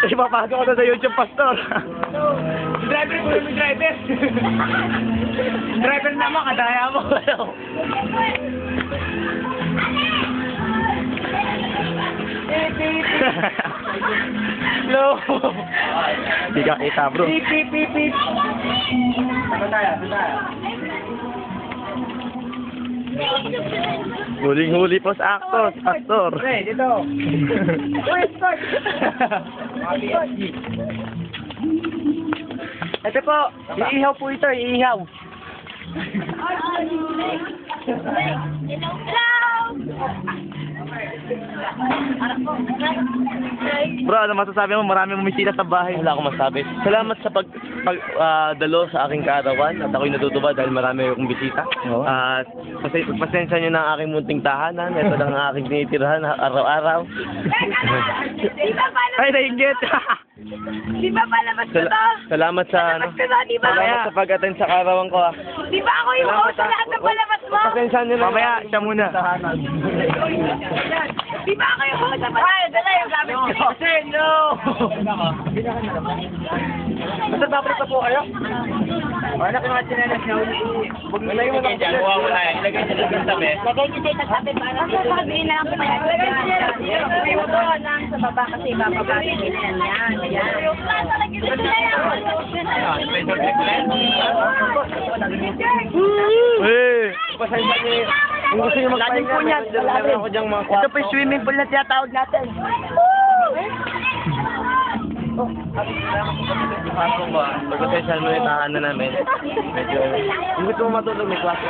Ipapasok ko na sa YouTube, Pastor. Si driver ko yung driver. Driver naman, kadaya mo. Hello. Di ka kita, bro. Pip, pip, pip, pip. Saan tayo? Huling-huli po sa actor, Pastor. Hey, dito. Start. Ito po, iihaw po ito, iihaw. Bro, ano masasabi mo? Marami bumisita sa bahay. Wala akong masabi. Salamat sa dalo sa aking kaarawan at ako'y natutuwa dahil marami akong bisita. Oo. At pasensya nyo na ang aking munting tahanan. Ito lang ang aking tinitirhan araw-araw. Di ba palabas? Ay, nainggit. Di ba palabas ko to? Salamat sa ano. Palabas ko to, di ba? Salamat sa pag-attend sa kaarawan ko. Di ba ako yung host sa lahat ng palabas mo? Pasensya nyo na. Mamaya, siya muna. Di ba ako yung host sa palabas? Ay, dala yung gamit ko. Kasi, no! Basta dapat pa po kayo? Wala ka mga chinelas niya. Ilagay mo na dyan. Huwag mo na. Ilagay niya sa tabi. Lagay ko dito sa tabi para sasabihin na lang po kaya. Lagay ko dito. Lagay mo doon lang sa baba kasi bababa din yan. Yan. Eh, Pasensya nyo. Kung gusto nyo Lalim po niyan. meron ako dyang mga Ito kwarto. po yung swimming pool na tinatawag natin. Pagpasensya mo yung tahanan namin. Medyo, kung gusto mo matulog, may klase.